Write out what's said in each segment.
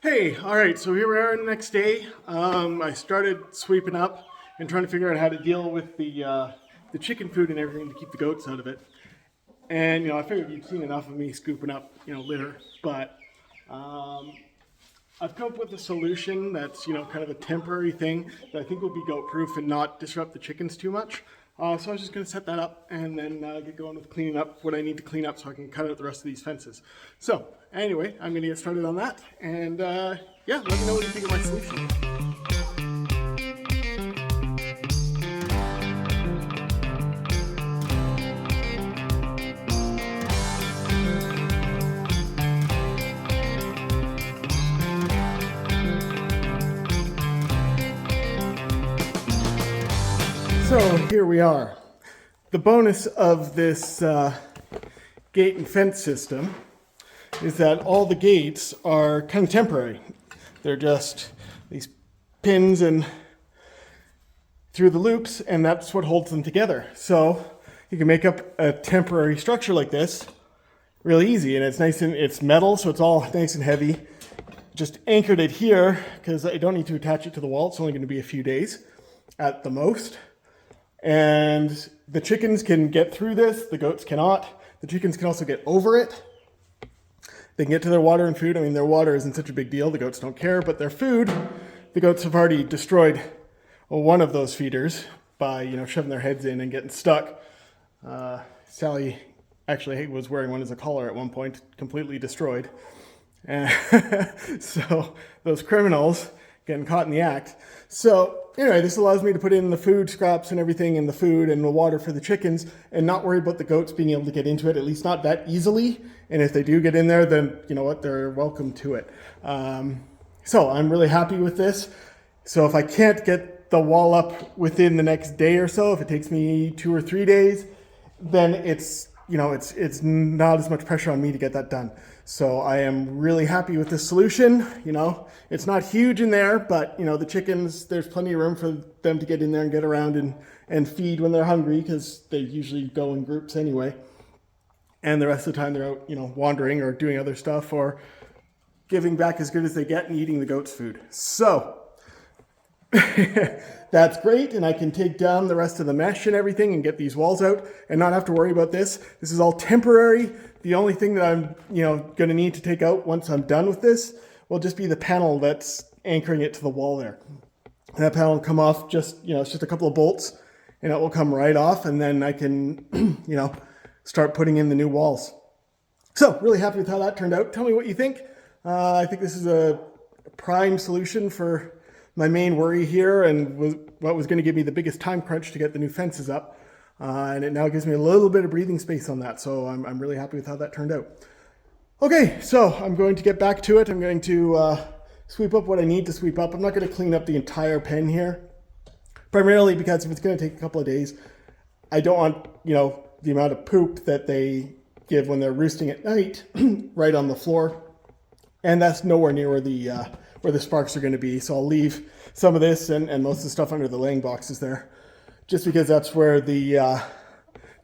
Hey, all right, so here we are the next day. I started sweeping up and trying to figure out how to deal with the chicken food and everything to keep the goats out of it. And, I figured you've seen enough of me scooping up, litter, but I've come up with a solution that's, kind of a temporary thing that I think will be goat proof and not disrupt the chickens too much. So I was just going to set that up and then get going with cleaning up what I need to clean up so I can cut out the rest of these fences. So anyway, I'm going to get started on that, and yeah, let me know what you think of my solution. So here we are. The bonus of this gate and fence system is that all the gates are kind of temporary. They're just these pins and through the loops, and that's what holds them together. So you can make up a temporary structure like this really easy, and it's metal, so it's all nice and heavy. Just anchored it here because I don't need to attach it to the wall. It's only going to be a few days at the most. And the chickens can get through this, the goats cannot. The chickens can also get over it. They can get to their water and food. I mean, their water isn't such a big deal, the goats don't care, but their food, the goats have already destroyed one of those feeders by, shoving their heads in and getting stuck. Sally actually was wearing one as a collar at one point, completely destroyed. And so those criminals getting caught in the act. So anyway, this allows me to put in the food scraps and everything in the food and the water for the chickens and not worry about the goats being able to get into it, at least not that easily. And if they do get in there, then you know what, they're welcome to it. So I'm really happy with this. So if I can't get the wall up within the next day or so, if it takes me 2 or 3 days, then it's not as much pressure on me to get that done. So I am really happy with this solution. It's not huge in there, but the chickens, there's plenty of room for them to get in there and get around and feed when they're hungry, because they usually go in groups anyway. And the rest of the time they're out, wandering or doing other stuff or giving back as good as they get and eating the goat's food. So that's great, and I can take down the rest of the mesh and everything and get these walls out and not have to worry about this. This is all temporary. The only thing that I'm, going to need to take out once I'm done with this will just be the panel that's anchoring it to the wall there. And that panel will come off it's just a couple of bolts, and it will come right off, and then I can, start putting in the new walls. So really happy with how that turned out. Tell me what you think. I think this is a prime solution for my main worry here, and what was going to give me the biggest time crunch to get the new fences up. And it now gives me a little bit of breathing space on that. So I'm really happy with how that turned out. Okay, so I'm going to get back to it. I'm going to sweep up what I need to sweep up. I'm not going to clean up the entire pen here, primarily because if it's going to take a couple of days, I don't want, the amount of poop that they give when they're roosting at night right on the floor. And that's nowhere near where the sparks are going to be. So I'll leave some of this and most of the stuff under the laying boxes there, just because that's where the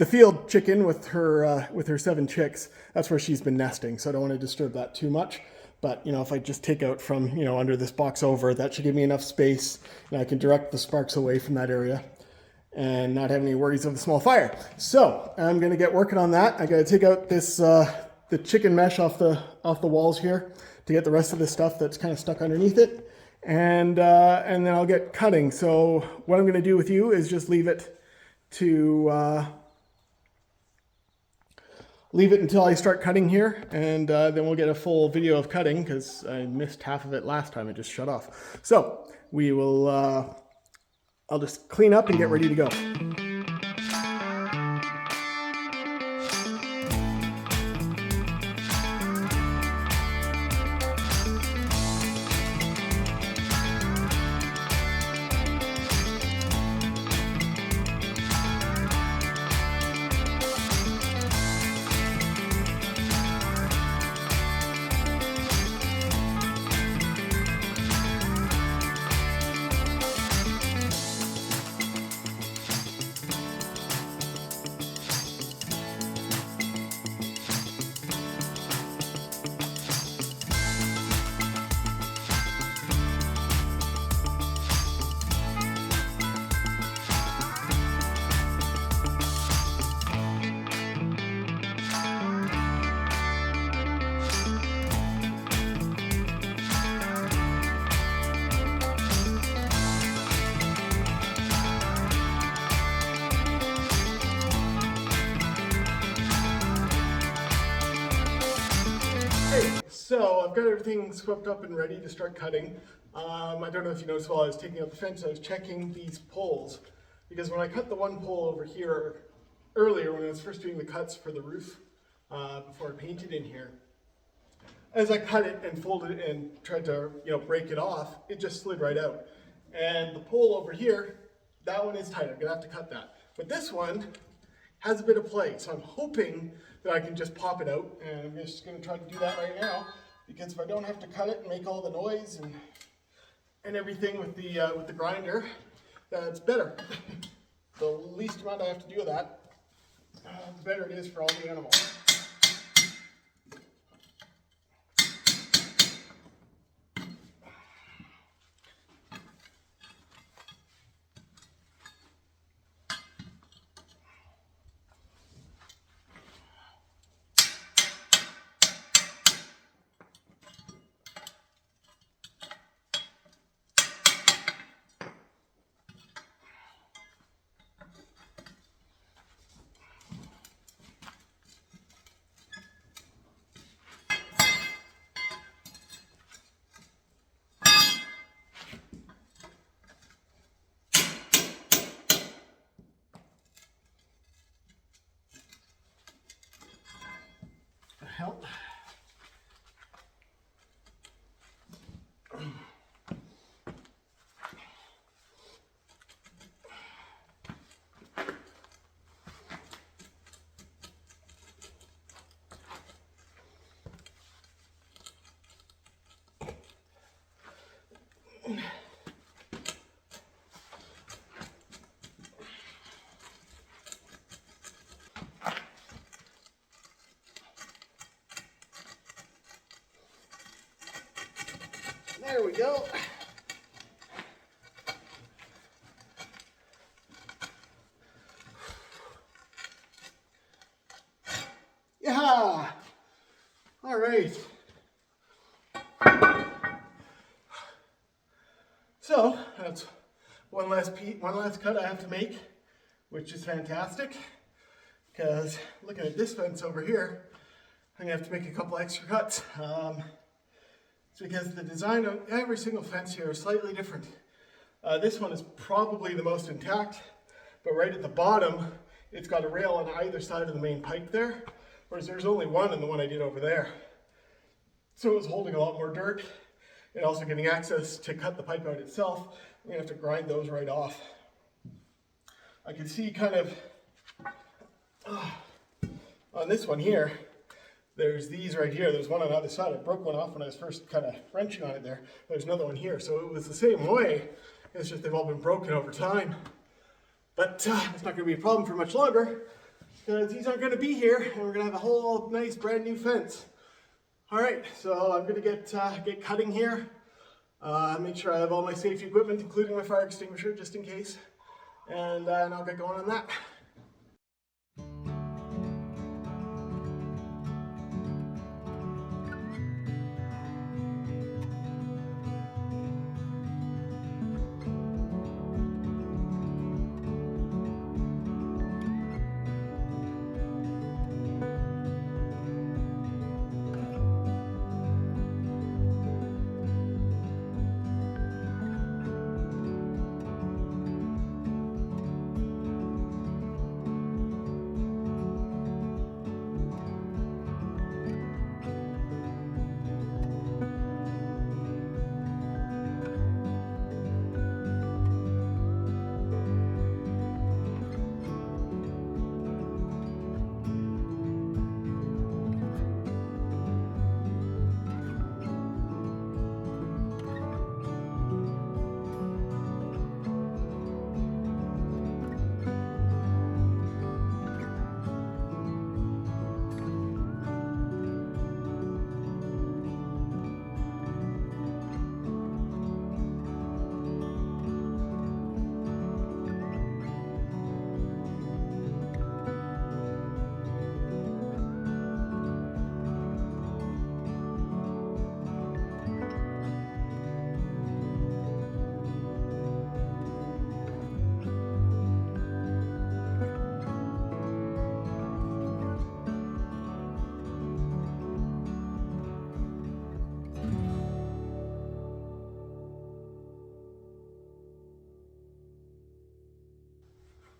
field chicken with her 7 chicks, that's where she's been nesting. So I don't want to disturb that too much. But, if I just take out from, under this box over, that should give me enough space, and I can direct the sparks away from that area and not have any worries of a small fire. So I'm going to get working on that. I got to take out this, the chicken mesh off the walls here to get the rest of the stuff that's kind of stuck underneath it. And then I'll get cutting. So what I'm going to do with you is just leave it until I start cutting here, and then we'll get a full video of cutting because I missed half of it last time. It just shut off. So we will, I'll just clean up and get ready to go. So I've got everything swept up and ready to start cutting. I don't know if you noticed while I was taking out the fence, I was checking these poles, because when I cut the one pole over here earlier, when I was first doing the cuts for the roof, before I painted in here, as I cut it and folded it and tried to, break it off, it just slid right out. And the pole over here, that one is tight. I'm gonna have to cut that. But this one has a bit of play, so I'm hoping that I can just pop it out, and I'm just gonna try to do that right now, because if I don't have to cut it and make all the noise and everything with the grinder, that's better. The least amount I have to do of that, the better it is for all the animals. Help. There we go. Yeah. All right. So that's one last cut I have to make, which is fantastic, because looking at this fence over here, I'm gonna have to make a couple extra cuts. It's because the design on every single fence here is slightly different. This one is probably the most intact, but right at the bottom, it's got a rail on either side of the main pipe there, whereas there's only one in the one I did over there. So it was holding a lot more dirt and also getting access to cut the pipe out itself. I'm gonna have to grind those right off. I can see kind of on this one here, there's these right here. There's one on the other side. I broke one off when I was first kind of wrenching on it there. There's another one here. So it was the same way. It's just they've all been broken over time. But it's not going to be a problem for much longer, because these aren't going to be here, and we're going to have a whole nice brand new fence. All right, so I'm going to get cutting here. Make sure I have all my safety equipment, including my fire extinguisher, just in case. And I'll get going on that.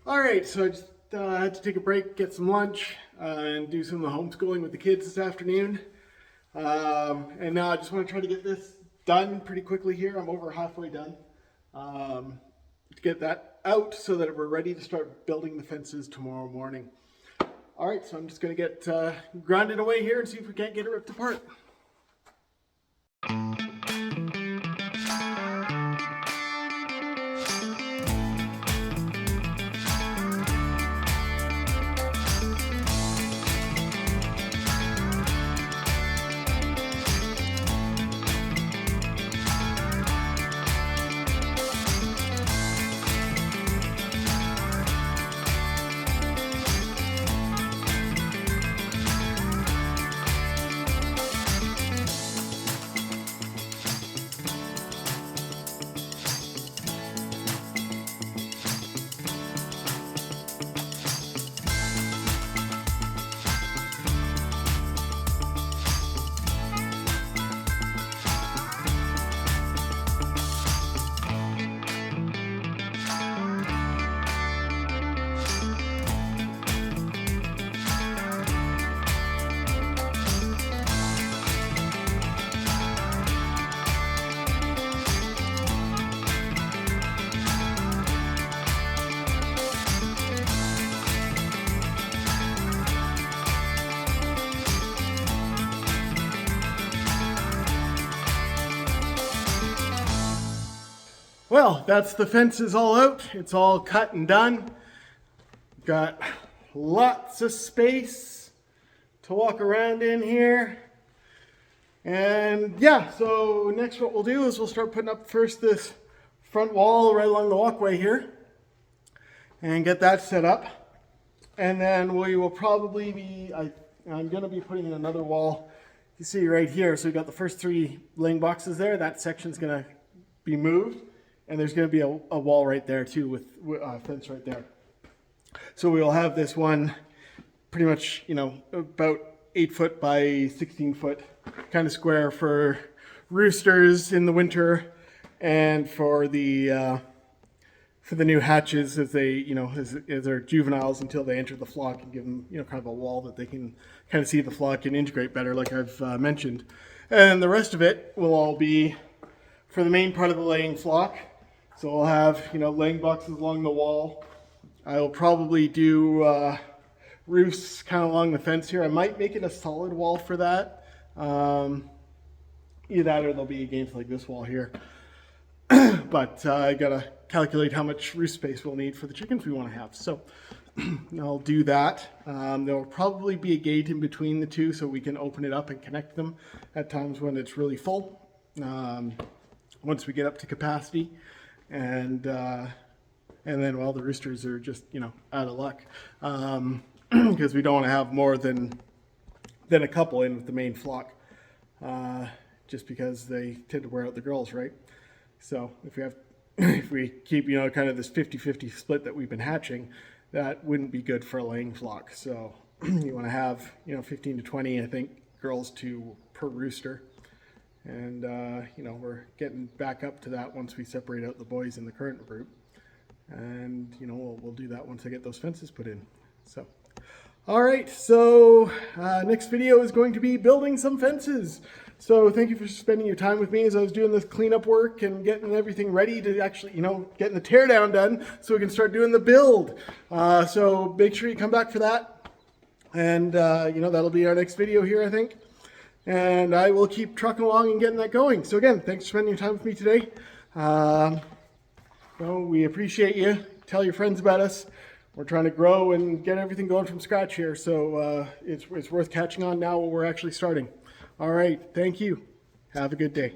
All right, so I just had to take a break, get some lunch, and do some of the homeschooling with the kids this afternoon. And now I just want to try to get this done pretty quickly here. I'm over halfway done. To get that out so that we're ready to start building the fences tomorrow morning. All right, so I'm just going to get grinding away here and see if we can't get it ripped apart. Well, that's the fences all out. It's all cut and done. Got lots of space to walk around in here. And yeah, so next what we'll do is we'll start putting up first this front wall right along the walkway here and get that set up. And then we will probably be, I'm going to be putting in another wall. You see right here, so we've got the first 3 laying boxes there. That section's going to be moved. And there's going to be a wall right there too with a fence right there. So we'll have this one pretty much, you know, about 8 foot by 16 foot kind of square for roosters in the winter and for the new hatches as they, you know, as they're juveniles until they enter the flock, and give them, you know, kind of a wall that they can kind of see the flock and integrate better, like I've mentioned. And the rest of it will all be for the main part of the laying flock. So I'll have, you know, laying boxes along the wall. I will probably do roofs kind of along the fence here. I might make it a solid wall for that. Either that or there'll be against like this wall here. But I gotta calculate how much roof space we'll need for the chickens we want to have. So I'll do that. There will probably be a gate in between the two so we can open it up and connect them at times when it's really full. Once we get up to capacity. And then, well, the roosters are just, you know, out of luck because we don't want to have more than a couple in with the main flock just because they tend to wear out the girls, right? So if we keep, you know, kind of this 50-50 split that we've been hatching, that wouldn't be good for a laying flock. So you want to have, you know, 15 to 20, I think, girls per rooster. And, you know, we're getting back up to that once we separate out the boys in the current group. And, you know, we'll do that once I get those fences put in. So, all right. So, next video is going to be building some fences. So thank you for spending your time with me as I was doing this cleanup work and getting everything ready to actually, you know, getting the teardown done so we can start doing the build. So make sure you come back for that. And, you know, that'll be our next video here, I think. And I will keep trucking along and getting that going. So again, thanks for spending your time with me today. We appreciate you. Tell your friends about us. We're trying to grow and get everything going from scratch here. So it's worth catching on now when we're actually starting. All right. Thank you. Have a good day.